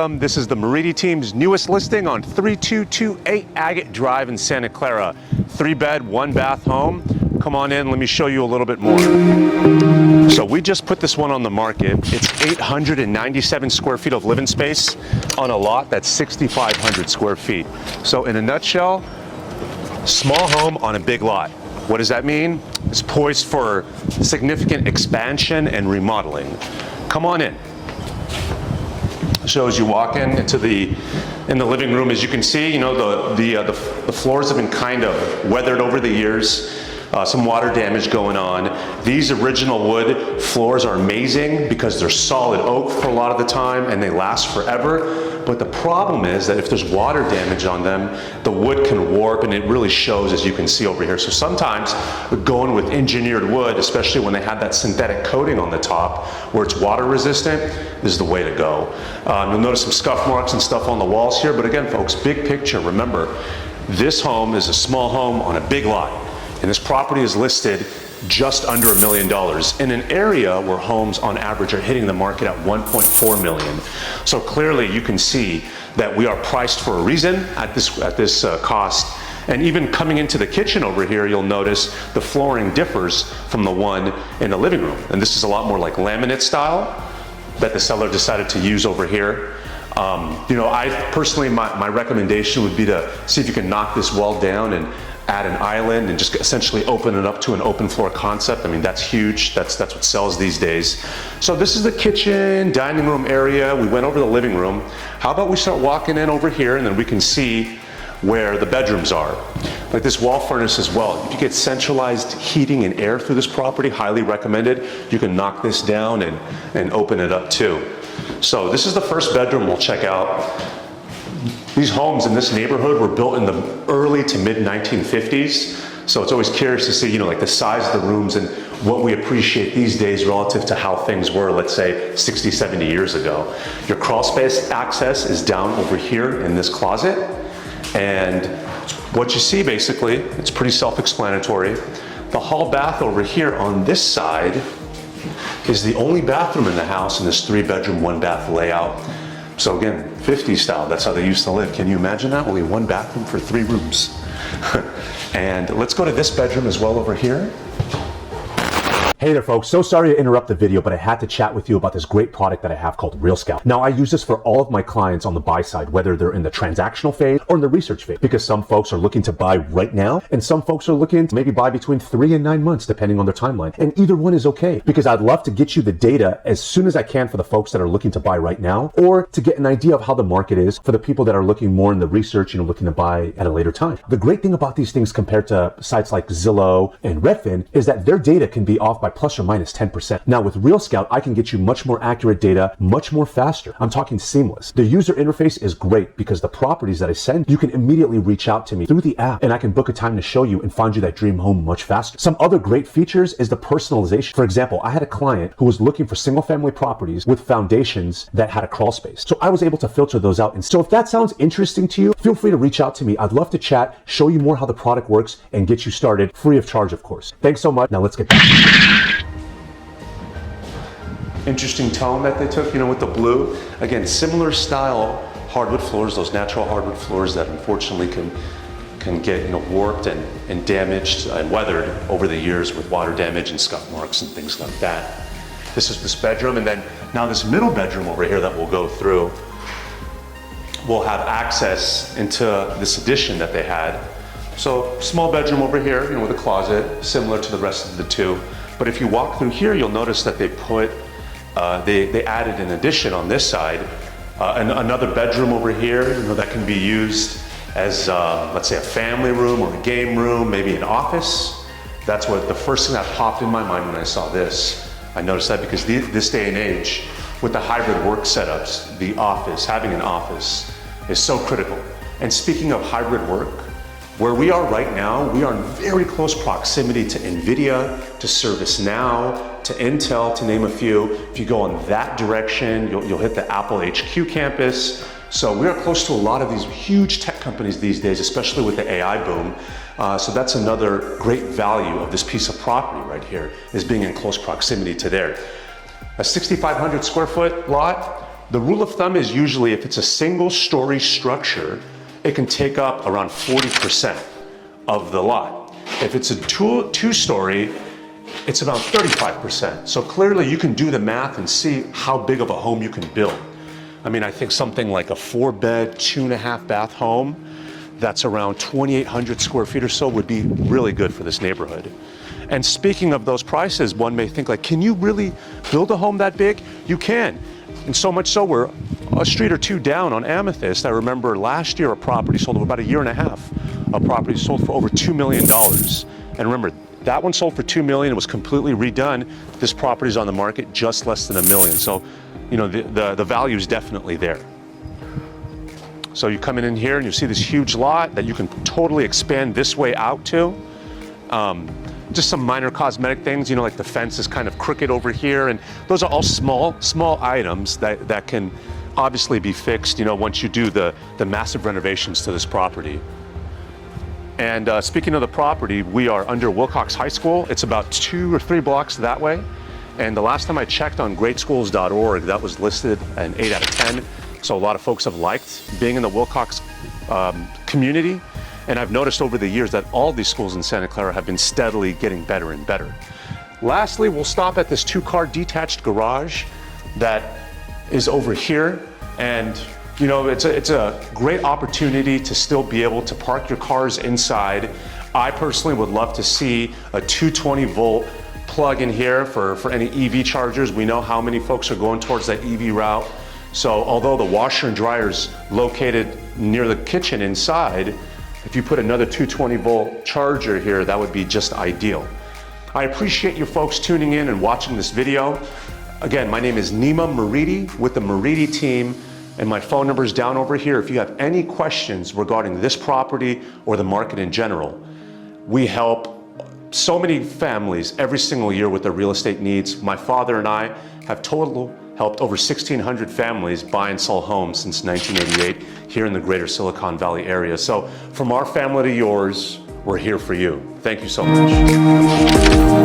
welcome. This is the Moridi team's newest listing on 3228 Agate Drive in Santa Clara. 3-bed, 1-bath home. Come on in, let me show you a little bit more. So we just put this one on the market. It's 897 square feet of living space on a lot that's 6,500 square feet. So in a nutshell, small home on a big lot. What does that mean? It's poised for significant expansion and remodeling. Come on in. So as you walk in the living room, as you can see, you know, the floors have been kind of weathered over the years. Some water damage going on. These original wood floors are amazing because they're solid oak for a lot of the time and they last forever. But the problem is that if there's water damage on them, the wood can warp and it really shows, as you can see over here. So sometimes going with engineered wood, especially when they have that synthetic coating on the top where it's water resistant, is the way to go. You'll notice some scuff marks and stuff on the walls here, but again folks, big picture, remember, this home is a small home on a big lot. And this property is listed just under $1 million in an area where homes on average are hitting the market at 1.4 million. So clearly you can see that we are priced for a reason at this cost. And even coming into the kitchen over here, you'll notice the flooring differs from the one in the living room. And this is a lot more like laminate style that the seller decided to use over here. You know, I personally, my recommendation would be to see if you can knock this wall down and add an island and just essentially open it up to an open floor concept. I mean, that's huge. That's what sells these days. So this is the kitchen, dining room area. We went over the living room. How about we start walking in over here and then we can see where the bedrooms are. Like this wall furnace as well. If you get centralized heating and air through this property, highly recommended. You can knock this down and open it up too. So this is the first bedroom we'll check out. These homes in this neighborhood were built in the early to mid 1950s. So it's always curious to see, you know, like the size of the rooms and what we appreciate these days relative to how things were, let's say 60, 70 years ago. Your crawl space access is down over here in this closet. And what you see basically, it's pretty self-explanatory. The hall bath over here on this side is the only bathroom in the house in this 3-bedroom, 1-bath layout. So again, 50s style, that's how they used to live. Can you imagine that? Only 1 bathroom for 3 rooms. And let's go to this bedroom as well over here. Hey there folks, so sorry to interrupt the video, but I had to chat with you about this great product that I have called Real Scout. Now I use this for all of my clients on the buy side, whether they're in the transactional phase or in the research phase, because some folks are looking to buy right now and some folks are looking to maybe buy between 3 and 9 months depending on their timeline. And either one is okay, because I'd love to get you the data as soon as I can for the folks that are looking to buy right now, or to get an idea of how the market is for the people that are looking more in the research, you know, looking to buy at a later time. The great thing about these things compared to sites like Zillow and Redfin is that their data can be off by plus or minus 10%. Now with Real Scout, I can get you much more accurate data, much more faster. I'm talking seamless. The user interface is great because the properties that I send, you can immediately reach out to me through the app and I can book a time to show you and find you that dream home much faster. Some other great features is the personalization. For example, I had a client who was looking for single family properties with foundations that had a crawl space. So I was able to filter those out. And so if that sounds interesting to you, feel free to reach out to me. I'd love to chat, show you more how the product works and get you started free of charge, of course. Thanks so much. Now let's get back. Interesting tone that they took, you know, with the blue. Again, similar style hardwood floors, those natural hardwood floors that unfortunately can get, you know, warped and damaged and weathered over the years with water damage and scuff marks and things like that. This is this bedroom, and then now this middle bedroom over here that we'll go through will have access into this addition that they had. So small bedroom over here, you know, with a closet, similar to the rest of the two. But if you walk through here, you'll notice that they put they added an addition on this side, and another bedroom over here, you know, that can be used as, let's say, a family room or a game room, maybe an office. That's what the first thing that popped in my mind when I saw this. I noticed that because this day and age, with the hybrid work setups, the office, having an office is so critical. And speaking of hybrid work, where we are right now, we are in very close proximity to Nvidia, to ServiceNow, to Intel, to name a few. If you go in that direction, you'll hit the Apple HQ campus. So we are close to a lot of these huge tech companies these days, especially with the AI boom. So that's another great value of this piece of property right here, is being in close proximity to there. A 6,500 square foot lot, The rule of thumb is usually if it's a single story structure, it can take up around 40% of the lot. If it's a two-story, it's about 35%. So clearly you can do the math and see how big of a home you can build. I mean, I think something like a 4-bed, 2.5 bath home that's around 2,800 square feet or so would be really good for this neighborhood. And speaking of those prices, one may think like, can you really build a home that big? You can. And so much so, we're a street or two down on Amethyst. I remember last year a property sold over about a year and a half. A property sold for over $2 million. And remember, that one sold for $2 million. It was completely redone. This property's on the market just less than $1 million. So, you know, the value is definitely there. So you come in here and you see this huge lot that you can totally expand this way out to. Just some minor cosmetic things, you know, like the fence is kind of crooked over here, and those are all small items that can obviously be fixed, you know, once you do the massive renovations to this property. And speaking of the property, we are under Wilcox High School. It's about 2 or 3 blocks that way. And the last time I checked on greatschools.org, that was listed an 8 out of 10. So a lot of folks have liked being in the Wilcox community. And I've noticed over the years that all these schools in Santa Clara have been steadily getting better and better. Lastly, we'll stop at this 2-car detached garage that is over here. And you know, it's a great opportunity to still be able to park your cars inside. I personally would love to see a 220-volt plug in here for any EV chargers. We know how many folks are going towards that EV route. So although the washer and dryer is located near the kitchen inside, if you put another 220-volt charger here, that would be just ideal. I appreciate you folks tuning in and watching this video. Again, my name is Nima Moridi with the Moridi team, and my phone number is down over here. If you have any questions regarding this property or the market in general, we help so many families every single year with their real estate needs. My father and I have helped over 1,600 families buy and sell homes since 1988 here in the greater Silicon Valley area. So from our family to yours, we're here for you. Thank you so much.